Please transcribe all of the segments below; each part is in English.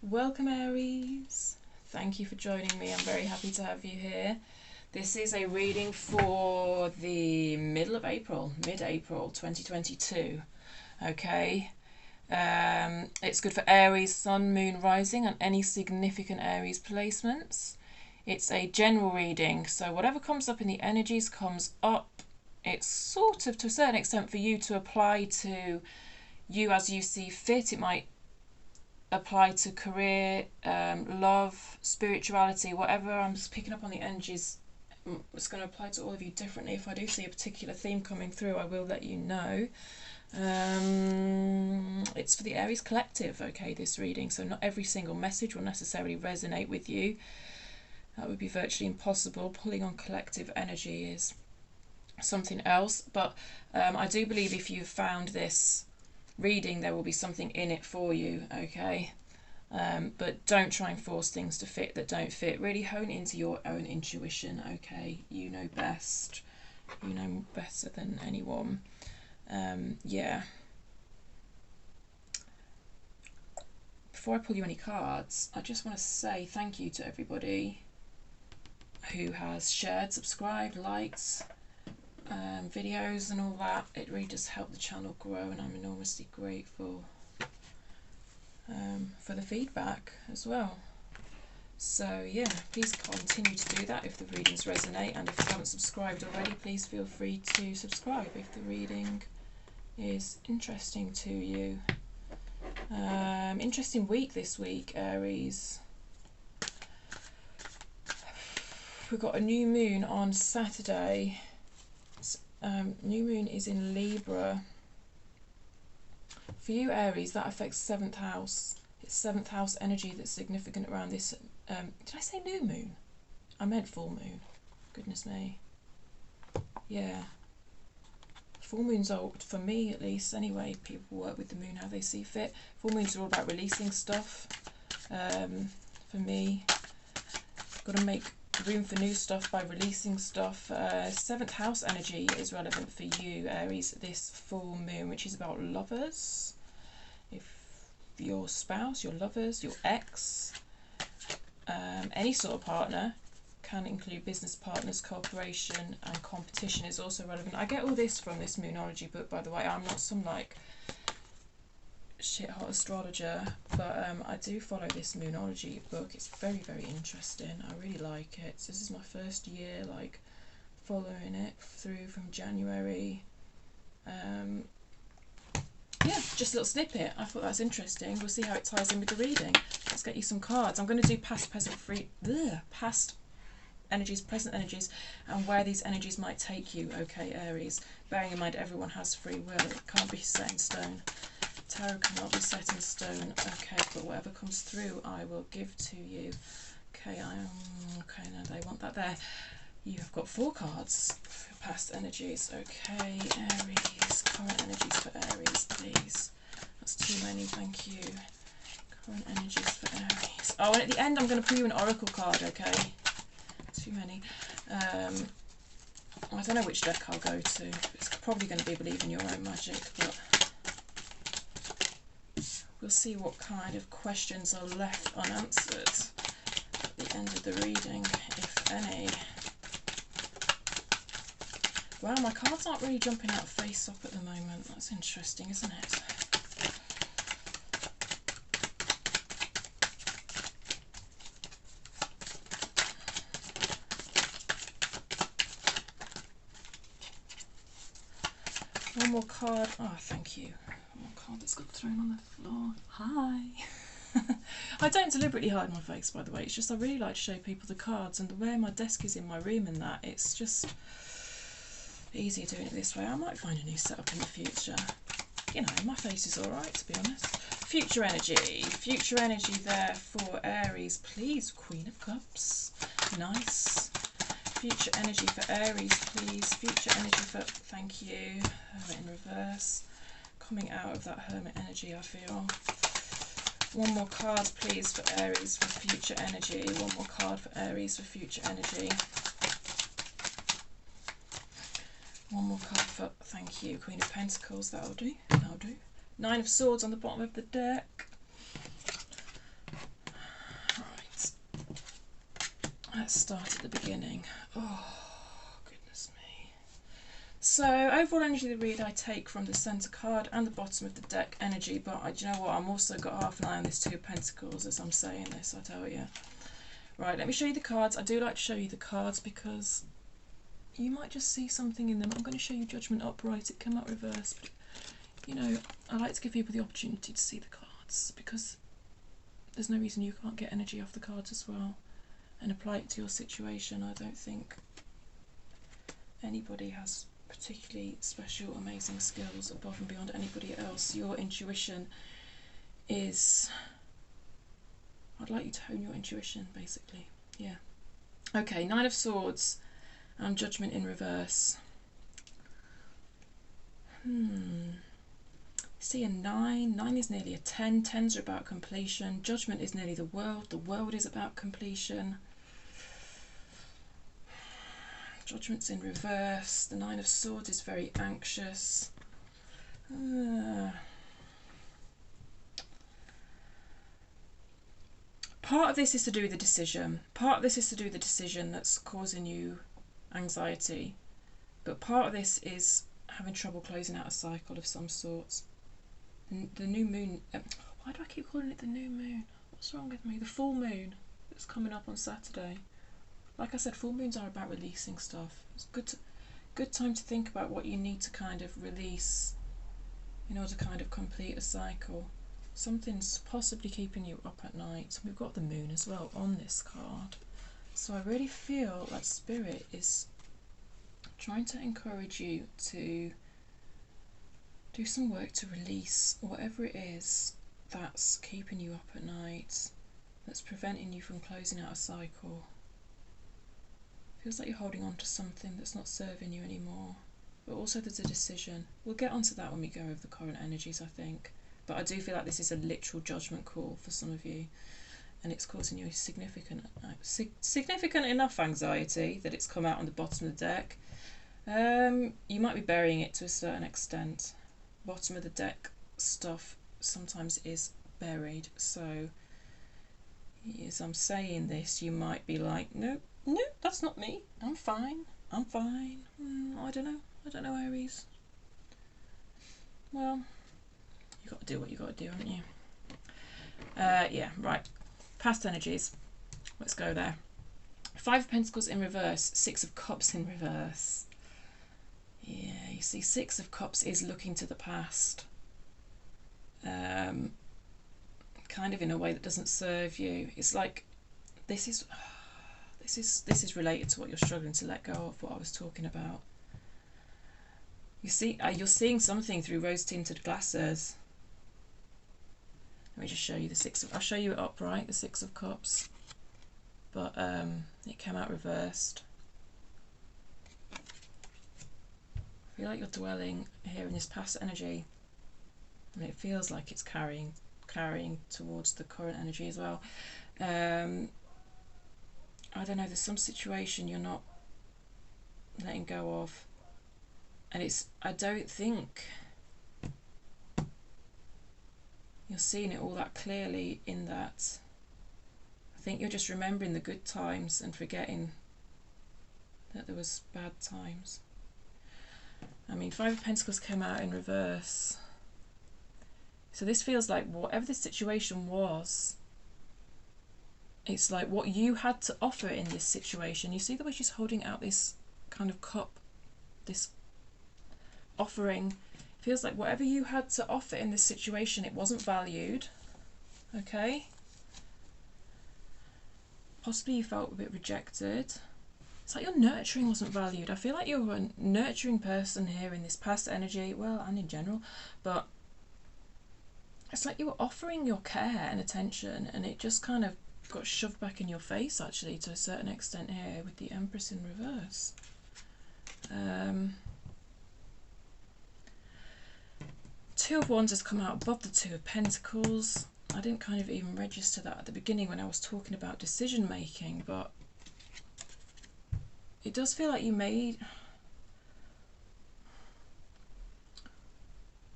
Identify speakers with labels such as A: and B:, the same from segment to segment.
A: Welcome Aries. Thank you for joining me. I'm very happy to have you here. This is a reading for the middle of April, mid-April 2022. Okay. It's good for Aries, Sun, Moon, Rising and any significant Aries placements. It's a general reading, so whatever comes up in the energies comes up. It's sort of to a certain extent for you to apply to you as you see fit. It might apply to career, love, spirituality, whatever. I'm just picking up on the energies. It's going to apply to all of you differently. If I do see a particular theme coming through, I will let you know. It's for the Aries collective, okay, this reading, so not every single message will necessarily resonate with you. That would be virtually impossible. Pulling on collective energy is something else, but I do believe if you've found this reading there will be something in it for you, okay? But don't try and force things to fit that don't fit. Really hone into your own intuition, okay? You know best. You know better than anyone. Yeah. Before I pull you any cards, I just want to say thank you to everybody who has shared, subscribed, liked videos and all that. It really does help the channel grow, and I'm enormously grateful for the feedback as well. So yeah, please continue to do that if the readings resonate, and if you haven't subscribed already, please feel free to subscribe if the reading is interesting to you. Interesting week this week, Aries. We've got a new moon on Saturday. New moon is in Libra. For you, Aries, that affects 7th house. It's 7th house energy that's significant around this. Did I say new moon? I meant full moon. Goodness me. Yeah. Full moons are, for me at least, anyway, people work with the moon how they see fit. Full moons are all about releasing stuff. For me, got to make room for new stuff by releasing stuff. 7th house energy is relevant for you, Aries, this full moon, which is about lovers. If your spouse, your lovers, your ex, any sort of partner, can include business partners, cooperation and competition is also relevant. I get all this from this Moonology book, by the way. I'm not some like shit hot astrologer, but I do follow this Moonology book. It's very, very interesting. I really like it. So this is my first year like following it through from January. Yeah, just a little snippet. I thought that was interesting. We'll see how it ties in with the reading. Let's get you some cards. I'm going to do past, present, past energies, present energies, and where these energies might take you, okay, Aries. Bearing in mind everyone has free will. It can't be set in stone. Tarot cannot be set in stone. Okay, but whatever comes through I will give to you. Okay, okay, no, they want that there. You have got 4 cards for past energies. Okay, Aries, current energies for Aries, please. That's too many, thank you. Current energies for Aries. Oh, and at the end I'm going to pull you an oracle card, okay? Too many. I don't know which deck I'll go to. It's probably going to be Believe in Your Own Magic, but we'll see what kind of questions are left unanswered at the end of the reading, if any. Wow, my cards aren't really jumping out face up at the moment. That's interesting, isn't it? One more card. Oh, thank you. One more card that's got thrown on the floor. Hi. I don't deliberately hide my face, by the way. It's just I really like to show people the cards, and the way my desk is in my room and that, it's just easier doing it this way. I might find a new setup in the future. You know, my face is alright, to be honest. Future energy there for Aries, please. Queen of Cups, nice. Future energy for Aries, please. Future energy for, thank you. Hermit in reverse. Coming out of that Hermit energy, I feel. One more card, please, for Aries for future energy. One more card for Aries for future energy. One more card for, thank you, Queen of Pentacles. That'll do. That'll do. 9 of Swords on the bottom of the deck. Let's start at the beginning. Oh, goodness me. So, overall energy of the read I take from the centre card and the bottom of the deck energy, but do you know what? I'm also got half an eye on this Two of Pentacles as I'm saying this, I tell you. Right, let me show you the cards. I do like to show you the cards because you might just see something in them. I'm going to show you Judgment upright. It came out reversed, but you know, I like to give people the opportunity to see the cards because there's no reason you can't get energy off the cards as well and apply it to your situation. I don't think anybody has particularly special, amazing skills above and beyond anybody else. Your intuition is... I'd like you to hone your intuition, basically. Yeah. Okay, Nine of Swords and Judgment in reverse. See a 9. 9 is nearly a 10. 10s are about completion. Judgment is nearly the world. The world is about completion. Judgment's in reverse. The Nine of Swords is very anxious. Part of this is to do with the decision. Part of this is to do with the decision that's causing you anxiety. But part of this is having trouble closing out a cycle of some sorts. The new moon... why do I keep calling it the new moon? What's wrong with me? The full moon that's coming up on Saturday. Like I said, full moons are about releasing stuff. It's good time to think about what you need to kind of release in order to kind of complete a cycle. Something's possibly keeping you up at night. We've got the moon as well on this card. So I really feel that Spirit is trying to encourage you to do some work to release whatever it is that's keeping you up at night, that's preventing you from closing out a cycle. Feels like you're holding on to something that's not serving you anymore. But also there's a decision. We'll get onto that when we go over the current energies, I think. But I do feel like this is a literal judgment call for some of you. And it's causing you significant enough anxiety that it's come out on the bottom of the deck. You might be burying it to a certain extent. Bottom of the deck stuff sometimes is buried. So as I'm saying this, you might be like, nope. No, that's not me. I'm fine. I'm fine. I don't know, Aries. Well, you got to do what you got to do, haven't you? Yeah, right. Past energies. Let's go there. Five of Pentacles in reverse. Six of Cups in reverse. Yeah, you see, Six of Cups is looking to the past. Kind of in a way that doesn't serve you. It's like this is related to what you're struggling to let go of, what I was talking about. You see, you're seeing something through rose-tinted glasses. Let me just show you the I'll show you it upright, the Six of Cups. But it came out reversed. I feel like you're dwelling here in this past energy. And it feels like it's carrying towards the current energy as well. I don't know, there's some situation you're not letting go of. And I don't think you're seeing it all that clearly in that. I think you're just remembering the good times and forgetting that there was bad times. I mean, Five of Pentacles came out in reverse. So this feels like whatever the situation was, it's like what you had to offer in this situation. You see the way she's holding out this kind of cup, this offering. It feels like whatever you had to offer in this situation, it wasn't valued. Okay? Possibly you felt a bit rejected. It's like your nurturing wasn't valued. I feel like you're a nurturing person here in this past energy, well, and in general, but it's like you were offering your care and attention and it just kind of got shoved back in your face, actually, to a certain extent here with the Empress in reverse. Two of Wands has come out above the Two of Pentacles. I didn't kind of even register that at the beginning when I was talking about decision making, but it does feel like you made...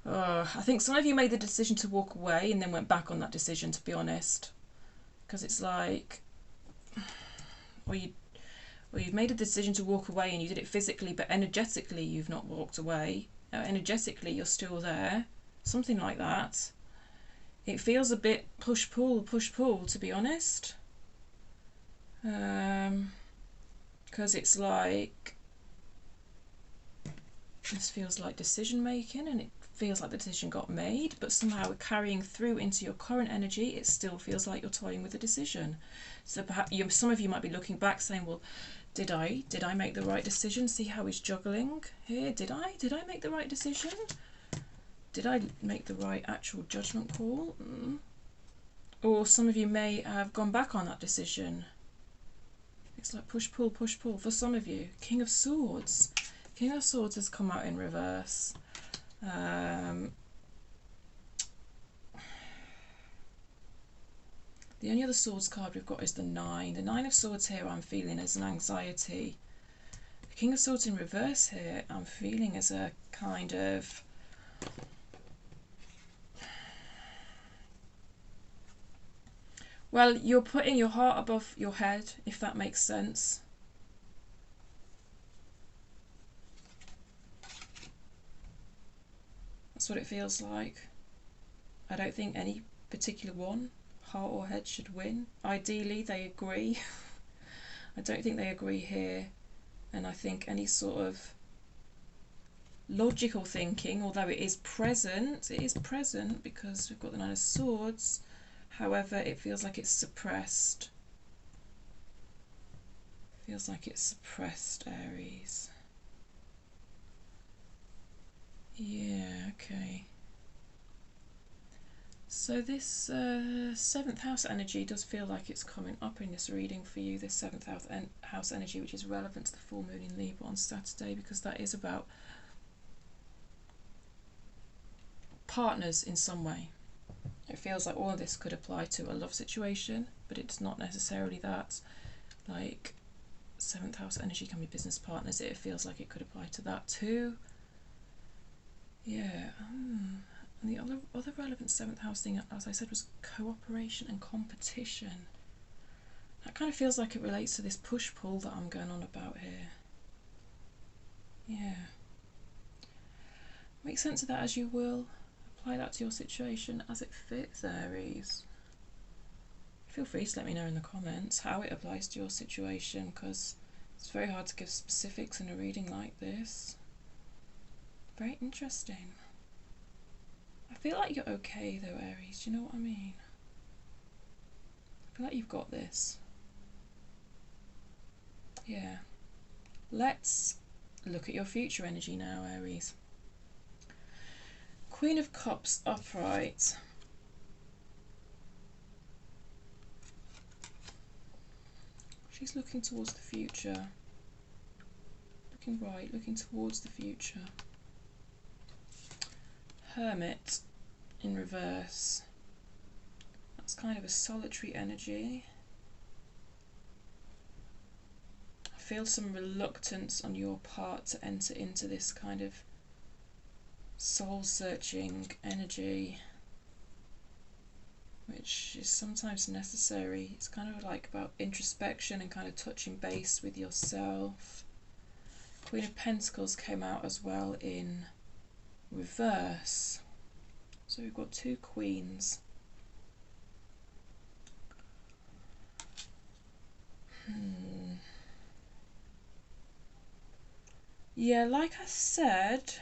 A: I think some of you made the decision to walk away and then went back on that decision, to be honest. Because it's like or you've made a decision to walk away and you did it physically, but energetically you've not walked away. Energetically you're still there, something like that. It feels a bit push-pull, to be honest. Because it's like, this feels like decision making, and it feels like the decision got made, but somehow carrying through into your current energy, it still feels like you're toying with the decision. So perhaps some of you might be looking back saying, well, did I make the right decision? See how he's juggling here. Did I make the right decision? Did I make the right actual judgment call? Or some of you may have gone back on that decision. It's like push pull for some of you. King of Swords. King of Swords has come out in reverse. The only other Swords card we've got is the 9. The 9 of Swords here I'm feeling as an anxiety. The King of Swords in reverse here I'm feeling as a kind of... well, you're putting your heart above your head, if that makes sense. That's what it feels like. I don't think any particular one, heart or head, should win. Ideally, they agree. I don't think they agree here. And I think any sort of logical thinking, although it is present because we've got the 9 of Swords. However, it feels like it's suppressed. Feels like it's suppressed, Aries. Yeah, okay. So this 7th house energy does feel like it's coming up in this reading for you, this 7th house energy, which is relevant to the full moon in Libra on Saturday, because that is about partners in some way. It feels like all of this could apply to a love situation, but it's not necessarily that. Like 7th house energy can be business partners. It feels like it could apply to that too. Yeah. And the other relevant 7th house thing, as I said, was cooperation and competition. That kind of feels like it relates to this push-pull that I'm going on about here. Yeah. Make sense of that as you will. Apply that to your situation as it fits, Aries. Feel free to let me know in the comments how it applies to your situation, because it's very hard to give specifics in a reading like this. Very interesting. I feel like you're okay though, Aries. Do you know what I mean? I feel like you've got this. Yeah. Let's look at your future energy now, Aries. Queen of Cups upright. She's looking towards the future. Looking towards the future. Hermit in reverse. That's kind of a solitary energy. I feel some reluctance on your part to enter into this kind of soul-searching energy, which is sometimes necessary. It's kind of like about introspection and kind of touching base with yourself. Queen of Pentacles came out as well in reverse. So we've got 2 queens. Yeah, like I said,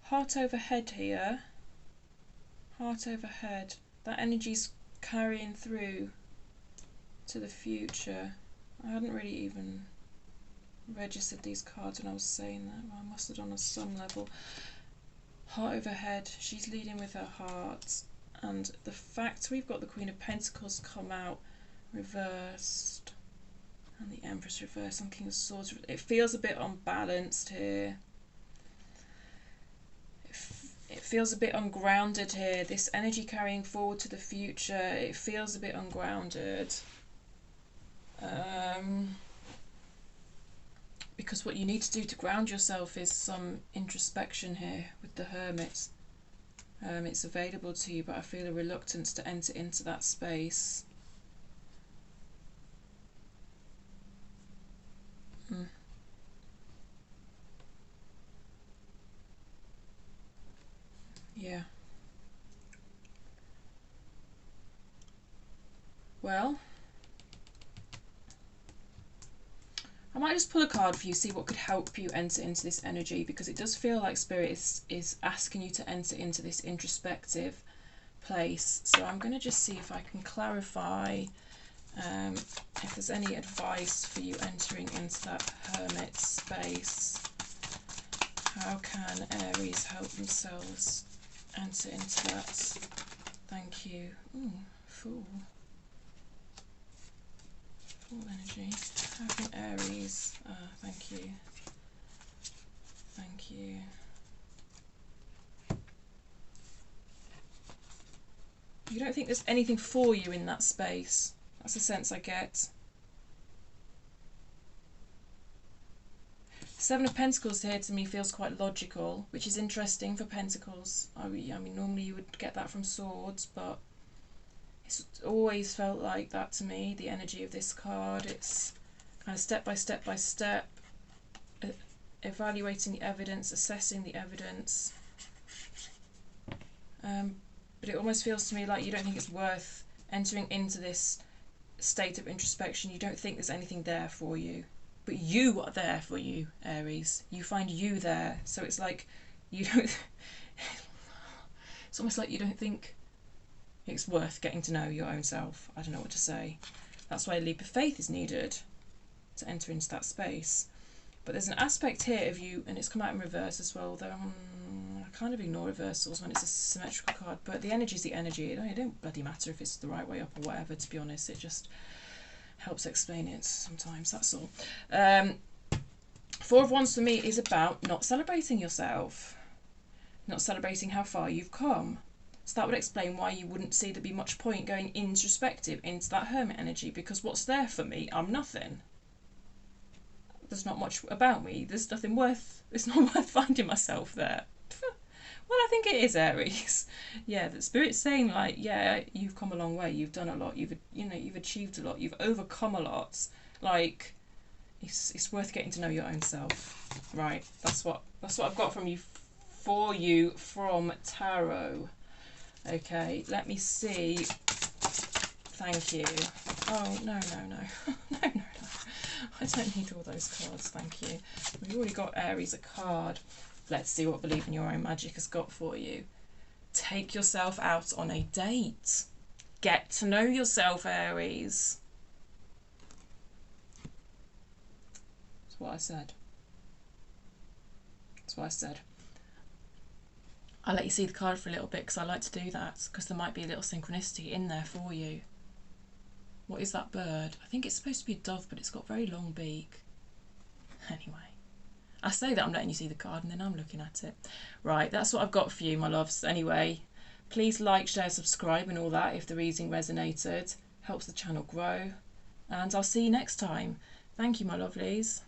A: heart over head here. Heart over head. That energy's carrying through to the future. I hadn't really even registered these cards when I was saying that. Well, I must have done on some level. Heart over head. She's leading with her heart. And the fact we've got the Queen of Pentacles come out reversed, and the Empress reversed, and King of Swords. It feels a bit unbalanced here. It feels a bit ungrounded here. This energy carrying forward to the future, it feels a bit ungrounded. Because what you need to do to ground yourself is some introspection here with the Hermit. It's available to you, but I feel a reluctance to enter into that space. Yeah. Well, I might just pull a card for you, see what could help you enter into this energy, because it does feel like Spirit is asking you to enter into this introspective place. So I'm going to just see if I can clarify if there's any advice for you entering into that hermit space. How can Aries help themselves enter into that? Thank you. Ooh, Fool. Fool energy. How can Aries... thank you. Thank you. You don't think there's anything for you in that space? That's the sense I get. Seven of Pentacles here to me feels quite logical, which is interesting for Pentacles. I mean, normally you would get that from Swords, but it's always felt like that to me, the energy of this card. It's kind of step by step by step, evaluating the evidence, assessing the evidence. But it almost feels to me like you don't think it's worth entering into this state of introspection. You don't think there's anything there for you. But you are there for you, Aries. You find you there. So it's like you don't... It's almost like you don't think it's worth getting to know your own self. I don't know what to say. That's why a leap of faith is needed to enter into that space. But there's an aspect here of you, and it's come out in reverse as well, though I kind of ignore reversals when it's a symmetrical card, but the energy is the energy. It don't bloody matter if it's the right way up or whatever, to be honest. It just helps explain it sometimes, that's all. Four of Wands for me is about not celebrating yourself, not celebrating how far you've come. So that would explain why you wouldn't see there be much point going introspective into that hermit energy, because what's there for me? I'm nothing. There's not much about me. There's nothing worth... It's not worth finding myself there. Well, I think it is, Aries. Yeah, the Spirit's saying, like, yeah, you've come a long way. You've done a lot. You've achieved a lot. You've overcome a lot. Like, it's worth getting to know your own self. Right. That's what I've got from you, for you, from Tarot. Okay. Let me see. Thank you. Oh, no. No. I don't need all those cards, thank you. We've already got Aries a card. Let's see what Believe in Your Own Magic has got for you. Take yourself out on a date. Get to know yourself, Aries. That's what I said. That's what I said. I'll let you see the card for a little bit because I like to do that, because there might be a little synchronicity in there for you. What is that bird? I think it's supposed to be a dove, but it's got a very long beak. Anyway, I say that I'm letting you see the card and then I'm looking at it. Right, that's what I've got for you, my loves. Anyway, please like, share, subscribe and all that if the reading resonated. Helps the channel grow. And I'll see you next time. Thank you, my lovelies.